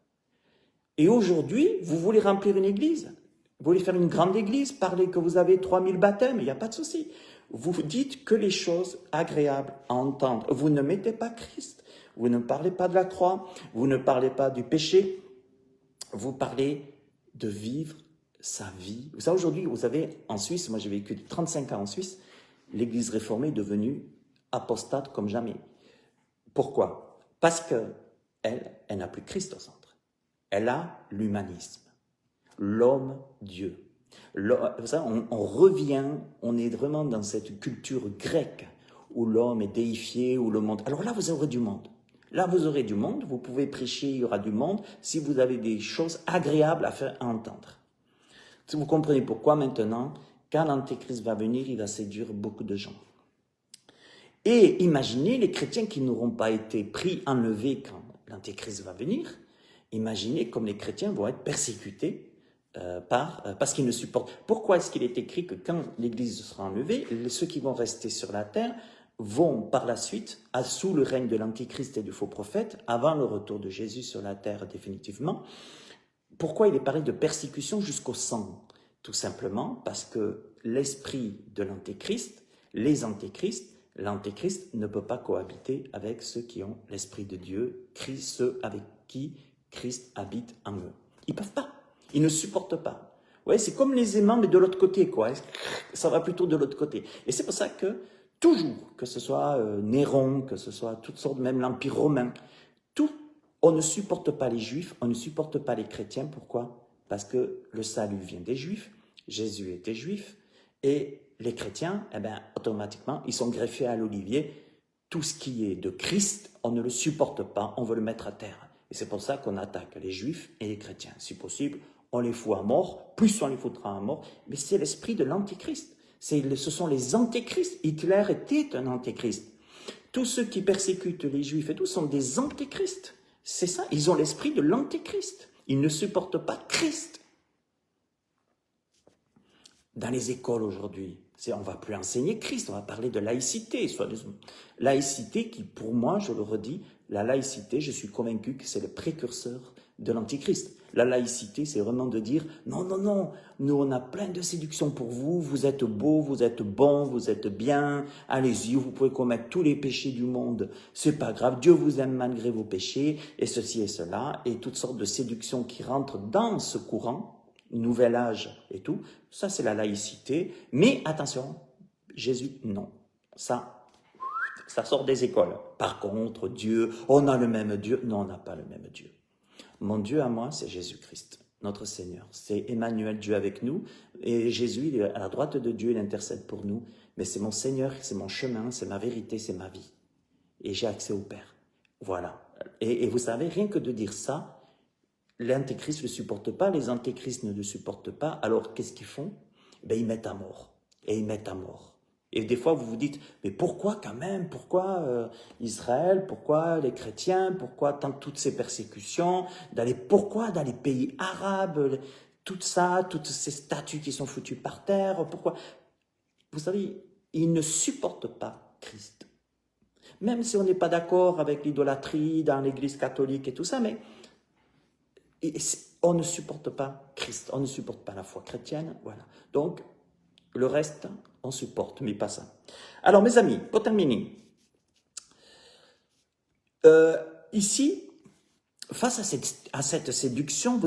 Et aujourd'hui, vous voulez remplir une église, vous voulez faire une grande église, parler que vous avez 3000 baptêmes, il n'y a pas de souci. Vous dites que les choses agréables à entendre. Vous ne mettez pas Christ, vous ne parlez pas de la croix, vous ne parlez pas du péché, vous parlez de vivre sa vie. Vous savez, aujourd'hui, vous avez en Suisse, moi j'ai vécu 35 ans en Suisse, l'église réformée est devenue apostate comme jamais. Pourquoi? Parce qu'elle n'a plus Christ au centre. Elle a l'humanisme, l'homme-dieu. Vous savez, on revient, on est vraiment dans cette culture grecque où l'homme est déifié, où le monde... Alors là, vous aurez du monde. Là, vous aurez du monde, vous pouvez prêcher, il y aura du monde, si vous avez des choses agréables à faire entendre. Si vous comprenez pourquoi maintenant, quand l'Antéchrist va venir, il va séduire beaucoup de gens. Et imaginez les chrétiens qui n'auront pas été pris, enlevés quand l'Antéchrist va venir. Imaginez comme les chrétiens vont être persécutés parce qu'ils ne supportent. Pourquoi est-ce qu'il est écrit que quand l'Église sera enlevée, ceux qui vont rester sur la terre vont par la suite, sous le règne de l'Antichrist et du faux prophète, avant le retour de Jésus sur la terre définitivement. Pourquoi il est parlé de persécution jusqu'au sang? Tout simplement parce que l'esprit de l'Antéchrist, les antéchrists, l'Antéchrist ne peut pas cohabiter avec ceux qui ont l'esprit de Dieu, ceux avec qui Christ habite en eux. Ils ne peuvent pas, ils ne supportent pas. Ouais, c'est comme les aimants, mais de l'autre côté, quoi. Ça va plutôt de l'autre côté. Et c'est pour ça que toujours, que ce soit Néron, que ce soit toutes sortes, même l'Empire romain, on ne supporte pas les Juifs, on ne supporte pas les chrétiens. Pourquoi? Parce que le salut vient des Juifs, Jésus était juif, et les chrétiens, eh bien, automatiquement, ils sont greffés à l'olivier. Tout ce qui est de Christ, on ne le supporte pas, on veut le mettre à terre. Et c'est pour ça qu'on attaque les Juifs et les chrétiens. Si possible, on les fout à mort, plus on les foutra à mort, mais c'est l'esprit de l'antéchrist. Ce sont les antéchrists. Hitler était un antéchrist. Tous ceux qui persécutent les Juifs et tout sont des antéchrists. C'est ça, ils ont l'esprit de l'antéchrist. Ils ne supportent pas Christ. Dans les écoles aujourd'hui, on ne va plus enseigner Christ, on va parler de laïcité. Laïcité qui, pour moi, je le redis, la laïcité, je suis convaincu que c'est le précurseur de l'antichrist. La laïcité, c'est vraiment de dire, non, non, non, nous on a plein de séductions pour vous, vous êtes beaux, vous êtes bons, vous êtes bien, allez-y, vous pouvez commettre tous les péchés du monde, c'est pas grave, Dieu vous aime malgré vos péchés, et ceci et cela, et toutes sortes de séductions qui rentrent dans ce courant, nouvel âge et tout, ça c'est la laïcité, mais attention, Jésus, non, ça sort des écoles. Par contre, Dieu, on a le même Dieu, non, on n'a pas le même Dieu. Mon Dieu à moi, c'est Jésus-Christ, notre Seigneur. C'est Emmanuel, Dieu avec nous. Et Jésus, il est à la droite de Dieu, il intercède pour nous. Mais c'est mon Seigneur, c'est mon chemin, c'est ma vérité, c'est ma vie. Et j'ai accès au Père. Voilà. Et vous savez, rien que de dire ça, l'Antéchrist ne le supporte pas, les Antéchrists ne le supportent pas. Alors, qu'est-ce qu'ils font? Ben, ils mettent à mort. Et ils mettent à mort. Et des fois, vous vous dites, mais pourquoi quand même? Pourquoi Israël? Pourquoi les chrétiens? Pourquoi toutes ces persécutions? Pourquoi dans les pays arabes? Tout ça, toutes ces statues qui sont foutues par terre? Pourquoi? Vous savez, ils ne supportent pas Christ. Même si on n'est pas d'accord avec l'idolâtrie dans l'Église catholique et tout ça, mais on ne supporte pas Christ, on ne supporte pas la foi chrétienne, voilà. Donc, le reste, on supporte, mais pas ça. Alors, mes amis, pour terminer, ici, face à cette séduction,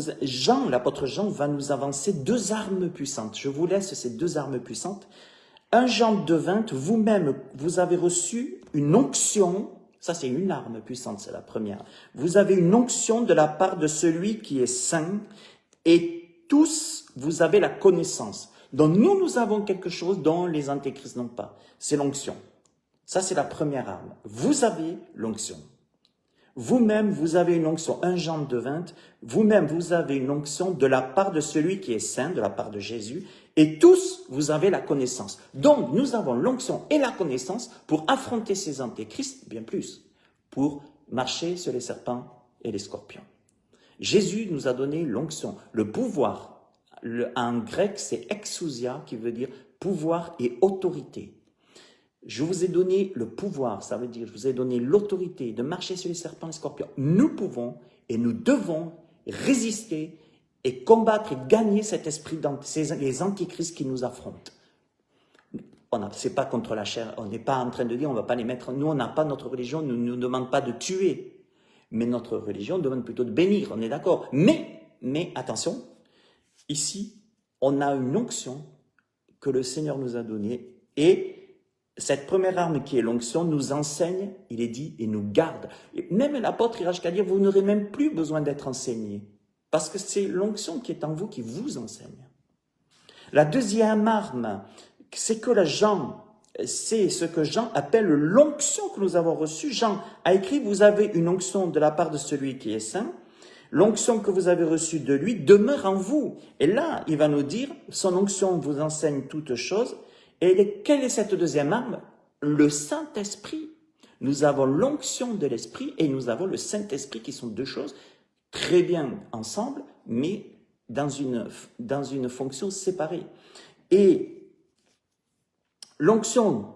l'apôtre Jean va nous avancer deux armes puissantes. Je vous laisse ces deux armes puissantes. 1 Jean 2,20, vous-même, vous avez reçu une onction, ça c'est une arme puissante, c'est la première. Vous avez une onction de la part de celui qui est saint, et tous, vous avez la connaissance. Donc nous avons quelque chose dont les antéchrists n'ont pas. C'est l'onction. Ça, c'est la première arme. Vous avez l'onction. Vous-même, vous avez une onction. 1 Jean 2,20. Vous-même, vous avez une onction de la part de celui qui est saint, de la part de Jésus. Et tous, vous avez la connaissance. Donc, nous avons l'onction et la connaissance pour affronter ces antéchrists, bien plus, pour marcher sur les serpents et les scorpions. Jésus nous a donné l'onction, le pouvoir. En grec, c'est exousia, qui veut dire pouvoir et autorité. Je vous ai donné le pouvoir, ça veut dire je vous ai donné l'autorité de marcher sur les serpents et les scorpions. Nous pouvons et nous devons résister et combattre et gagner cet esprit, les antichrists qui nous affrontent. C'est pas contre la chair, on n'est pas en train de dire on va pas les mettre. Nous, on n'a pas, notre religion ne nous demande pas de tuer, mais notre religion demande plutôt de bénir, on est d'accord. Mais attention, ici, on a une onction que le Seigneur nous a donnée et cette première arme qui est l'onction nous enseigne, il est dit, et nous garde. Et même l'apôtre ira jusqu'à dire, vous n'aurez même plus besoin d'être enseigné, parce que c'est l'onction qui est en vous qui vous enseigne. La deuxième arme, c'est ce que Jean appelle l'onction que nous avons reçue. Jean a écrit, vous avez une onction de la part de celui qui est saint. L'onction que vous avez reçue de lui demeure en vous. Et là, il va nous dire, son onction vous enseigne toutes choses. Et quelle est cette deuxième arme? Le Saint-Esprit. Nous avons l'onction de l'Esprit et nous avons le Saint-Esprit qui sont deux choses très bien ensemble, mais dans une fonction séparée. Et l'onction,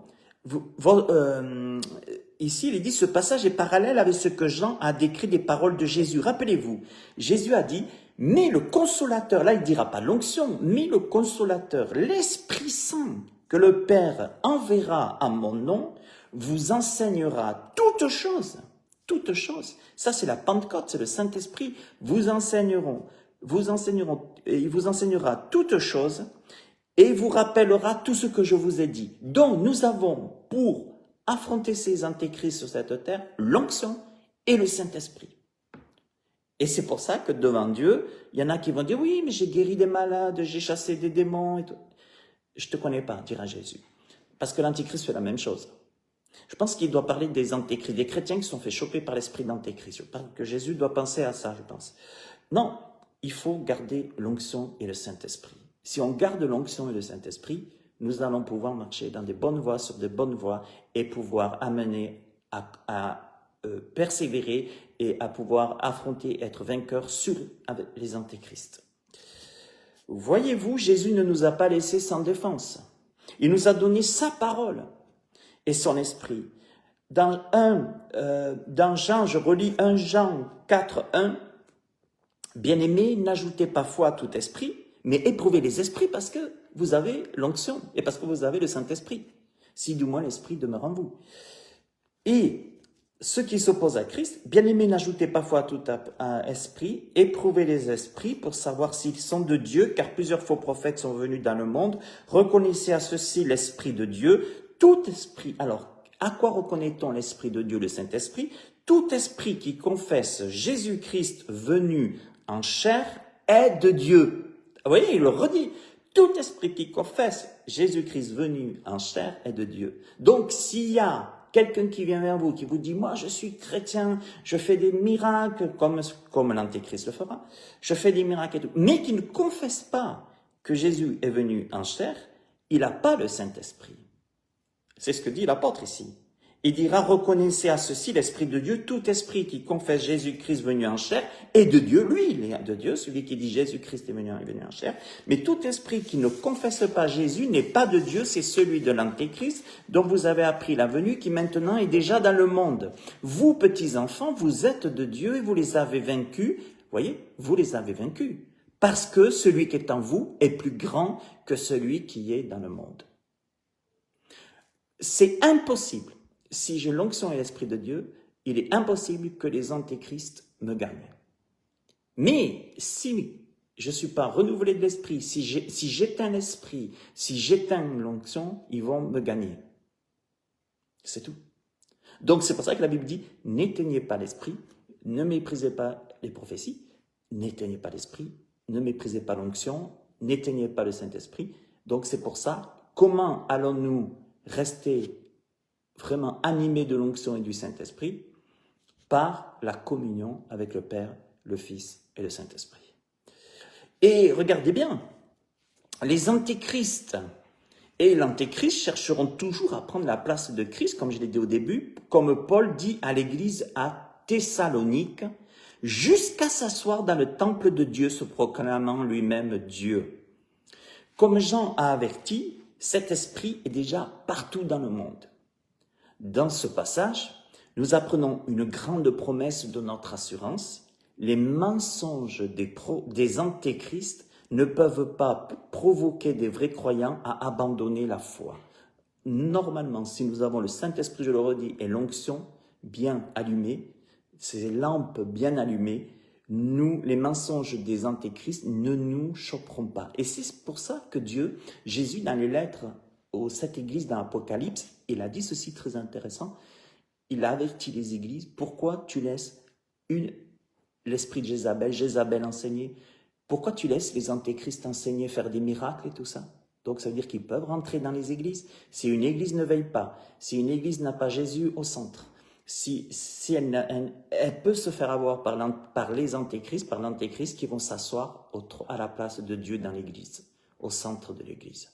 ici, il est dit, ce passage est parallèle avec ce que Jean a décrit des paroles de Jésus. Rappelez-vous, Jésus a dit, mais le consolateur, là il ne dira pas l'onction, mais le consolateur, l'Esprit Saint, que le Père enverra à mon nom, vous enseignera toutes choses. Toutes choses. Ça, c'est la Pentecôte, c'est le Saint-Esprit. Il vous enseignera toutes choses et vous rappellera tout ce que je vous ai dit. Donc, nous avons, pour affronter ces antéchrists sur cette terre, l'onction et le Saint-Esprit. Et c'est pour ça que devant Dieu, il y en a qui vont dire, oui, mais j'ai guéri des malades, j'ai chassé des démons et tout. Je te connais pas, dira Jésus. Parce que l'antéchrist fait la même chose. Je pense qu'il doit parler des antéchrists, des chrétiens qui sont fait choper par l'esprit d'antéchrist. Je pense que Jésus doit penser à ça, je pense. Non, il faut garder l'onction et le Saint-Esprit. Si on garde l'onction et le Saint-Esprit, nous allons pouvoir marcher dans des bonnes voies, sur des bonnes voies, et pouvoir amener à persévérer et à pouvoir affronter, être vainqueur sur les antéchrists. Voyez-vous, Jésus ne nous a pas laissés sans défense. Il nous a donné sa parole et son esprit. Dans Jean, je relis 1 Jean 4, 1, « Bien-aimés, n'ajoutez pas foi à tout esprit, mais éprouvez les esprits parce que vous avez l'onction et parce que vous avez le Saint-Esprit, si du moins l'Esprit demeure en vous. Et ceux qui s'opposent à Christ, bien-aimés, n'ajoutez pas foi à tout esprit, éprouvez les esprits pour savoir s'ils sont de Dieu, car plusieurs faux prophètes sont venus dans le monde. Reconnaissez à ceux-ci l'Esprit de Dieu. Tout esprit, alors, à quoi reconnaît-on l'Esprit de Dieu, le Saint-Esprit? Tout esprit qui confesse Jésus-Christ venu en chair est de Dieu. Vous voyez, il le redit. Tout esprit qui confesse Jésus-Christ venu en chair est de Dieu. Donc, s'il y a quelqu'un qui vient vers vous, qui vous dit, moi je suis chrétien, je fais des miracles, comme l'antéchrist le fera, je fais des miracles et tout, mais qui ne confesse pas que Jésus est venu en chair, il n'a pas le Saint-Esprit. C'est ce que dit l'apôtre ici. Il dira, reconnaissez à ceci l'Esprit de Dieu, tout esprit qui confesse Jésus-Christ venu en chair est de Dieu, lui il est de Dieu, celui qui dit Jésus-Christ est venu en chair, mais tout esprit qui ne confesse pas Jésus n'est pas de Dieu, c'est celui de l'Antéchrist dont vous avez appris la venue qui maintenant est déjà dans le monde. Vous, petits enfants, vous êtes de Dieu et vous les avez vaincus, voyez, vous les avez vaincus, parce que celui qui est en vous est plus grand que celui qui est dans le monde. C'est impossible. Si j'ai l'onction et l'Esprit de Dieu, il est impossible que les antéchrists me gagnent. Mais si je ne suis pas renouvelé de l'Esprit, si j'éteins l'Esprit, si j'éteins l'onction, ils vont me gagner. C'est tout. Donc c'est pour ça que la Bible dit, n'éteignez pas l'Esprit, ne méprisez pas les prophéties, n'éteignez pas l'Esprit, ne méprisez pas l'onction, n'éteignez pas le Saint-Esprit. Donc c'est pour ça, comment allons-nous rester vraiment animé de l'onction et du Saint-Esprit, par la communion avec le Père, le Fils et le Saint-Esprit. Et regardez bien, les antéchrists et l'antéchrist chercheront toujours à prendre la place de Christ, comme je l'ai dit au début, comme Paul dit à l'église à Thessalonique, jusqu'à s'asseoir dans le temple de Dieu, se proclamant lui-même Dieu. Comme Jean a averti, cet esprit est déjà partout dans le monde. Dans ce passage, nous apprenons une grande promesse de notre assurance. Les mensonges des antéchrists ne peuvent pas provoquer des vrais croyants à abandonner la foi. Normalement, si nous avons le Saint-Esprit, je le redis, et l'onction bien allumée, ces lampes bien allumées, les mensonges des antéchrists ne nous choqueront pas. Et c'est pour ça que Jésus, dans les lettres aux 7 églises dans l'Apocalypse, il a dit ceci très intéressant, il a averti les églises, pourquoi tu laisses l'esprit de Jézabel enseigner, pourquoi tu laisses les antéchrists enseigner, faire des miracles et tout ça? Donc ça veut dire qu'ils peuvent rentrer dans les églises. Si une église ne veille pas, si une église n'a pas Jésus au centre, si elle peut se faire avoir par les antéchrists, par l'antéchrist qui vont s'asseoir à la place de Dieu dans l'église, au centre de l'église.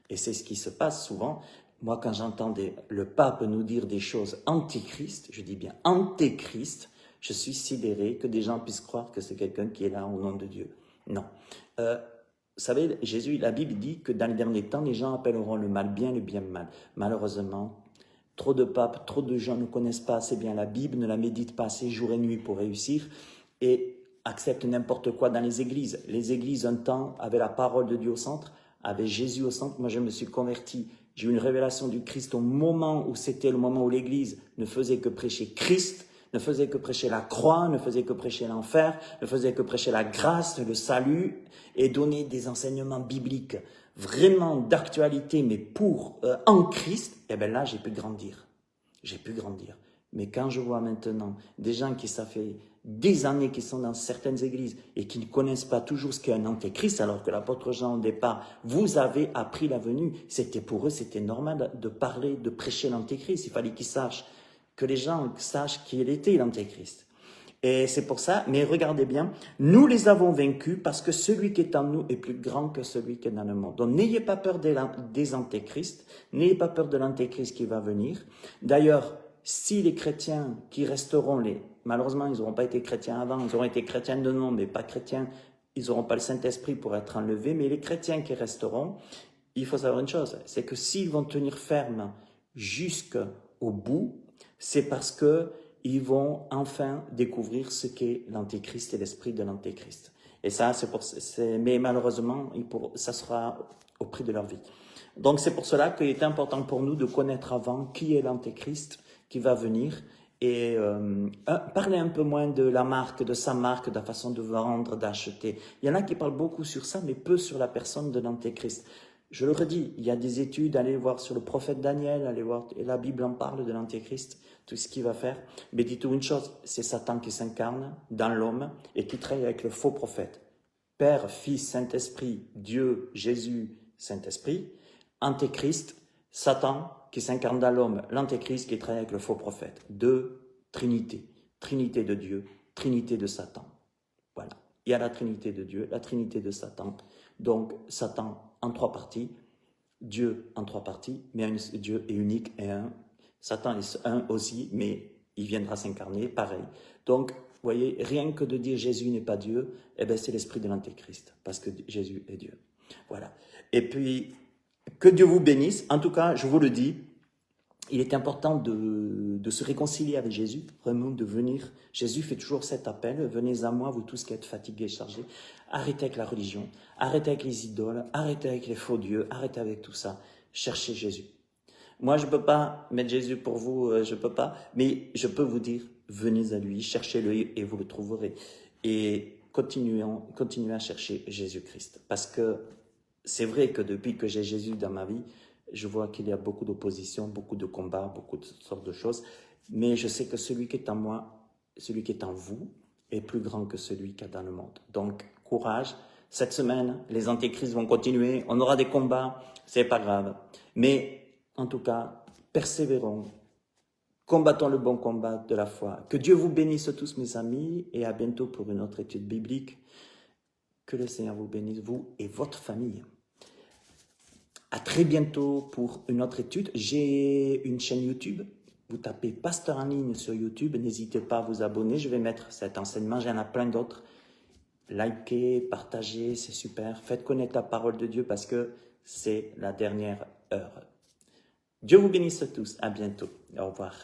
Et c'est ce qui se passe souvent. Moi, quand j'entends le pape nous dire des choses antichrist, je dis bien antéchrist, je suis sidéré que des gens puissent croire que c'est quelqu'un qui est là au nom de Dieu. Non. Vous savez, la Bible dit que dans les derniers temps, les gens appelleront le mal bien, le bien mal. Malheureusement, trop de papes, trop de gens ne connaissent pas assez bien la Bible, ne la méditent pas assez jour et nuit pour réussir et acceptent n'importe quoi dans les églises. Les églises, un temps, avaient la parole de Dieu au centre, avaient Jésus au centre. Moi, je me suis converti. J'ai eu une révélation du Christ au moment où c'était le moment où l'Église ne faisait que prêcher Christ, ne faisait que prêcher la croix, ne faisait que prêcher l'enfer, ne faisait que prêcher la grâce, le salut, et donner des enseignements bibliques vraiment d'actualité, mais en Christ. Et bien là, j'ai pu grandir. J'ai pu grandir. Mais quand je vois maintenant des gens qui, ça fait des années qu'ils sont dans certaines églises et qui ne connaissent pas toujours ce qu'est un antéchrist, alors que l'apôtre Jean, au départ, vous avez appris la venue. C'était pour eux, c'était normal de parler, de prêcher l'antéchrist. Il fallait qu'ils sachent, que les gens sachent qui il était l'antéchrist. Et c'est pour ça, mais regardez bien, nous les avons vaincus parce que celui qui est en nous est plus grand que celui qui est dans le monde. Donc n'ayez pas peur des antéchrists, n'ayez pas peur de l'antéchrist qui va venir. D'ailleurs, si les chrétiens qui resteront, malheureusement ils n'auront pas été chrétiens avant, ils auront été chrétiens de nom, mais pas chrétiens, ils n'auront pas le Saint-Esprit pour être enlevés, mais les chrétiens qui resteront, il faut savoir une chose, c'est que s'ils vont tenir ferme jusqu'au bout, c'est parce que ils vont enfin découvrir ce qu'est l'antéchrist et l'esprit de l'antéchrist. Et ça, mais malheureusement, ça sera au prix de leur vie. Donc c'est pour cela qu'il est important pour nous de connaître avant qui est l'antéchrist qui va venir et parler un peu moins de la marque, de sa marque, de la façon de vendre, d'acheter. Il y en a qui parlent beaucoup sur ça, mais peu sur la personne de l'antéchrist. Je le redis, il y a des études, allez voir sur le prophète Daniel, allez voir, et la Bible en parle de l'antéchrist, tout ce qu'il va faire. Mais dites-vous une chose, c'est Satan qui s'incarne dans l'homme et qui travaille avec le faux prophète. Père, Fils, Saint-Esprit, Dieu, Jésus, Saint-Esprit. Antéchrist, Satan qui s'incarne dans l'homme, l'antéchrist qui travaille avec le faux prophète. Deux trinités. Trinité de Dieu, Trinité de Satan. Voilà. Il y a la Trinité de Dieu, la Trinité de Satan. Donc, Satan en trois parties, Dieu en trois parties, mais Dieu est unique et un. Satan est un aussi, mais il viendra s'incarner, pareil. Donc, vous voyez, rien que de dire Jésus n'est pas Dieu, eh ben c'est l'esprit de l'antéchrist, parce que Jésus est Dieu. Voilà. Et puis, que Dieu vous bénisse. En tout cas, je vous le dis, il est important de se réconcilier avec Jésus, vraiment de venir. Jésus fait toujours cet appel, venez à moi, vous tous qui êtes fatigués et chargés. Arrêtez avec la religion, arrêtez avec les idoles, arrêtez avec les faux dieux, arrêtez avec tout ça. Cherchez Jésus. Moi, je ne peux pas mettre Jésus pour vous, je ne peux pas, mais je peux vous dire, venez à lui, cherchez-le et vous le trouverez. Et continuez à chercher Jésus-Christ. Parce que c'est vrai que depuis que j'ai Jésus dans ma vie, je vois qu'il y a beaucoup d'opposition, beaucoup de combats, beaucoup de sortes de choses. Mais je sais que celui qui est en moi, celui qui est en vous, est plus grand que celui qui est dans le monde. Donc, courage. Cette semaine, les antéchrists vont continuer. On aura des combats. C'est pas grave. Mais, en tout cas, persévérons. Combattons le bon combat de la foi. Que Dieu vous bénisse tous, mes amis. Et à bientôt pour une autre étude biblique. Que le Seigneur vous bénisse, vous et votre famille. À très bientôt pour une autre étude. J'ai une chaîne YouTube. Vous tapez Pasteur en ligne sur YouTube. N'hésitez pas à vous abonner. Je vais mettre cet enseignement. J'en ai plein d'autres. Likez, partagez, c'est super. Faites connaître la parole de Dieu parce que c'est la dernière heure. Dieu vous bénisse tous. À bientôt. Au revoir.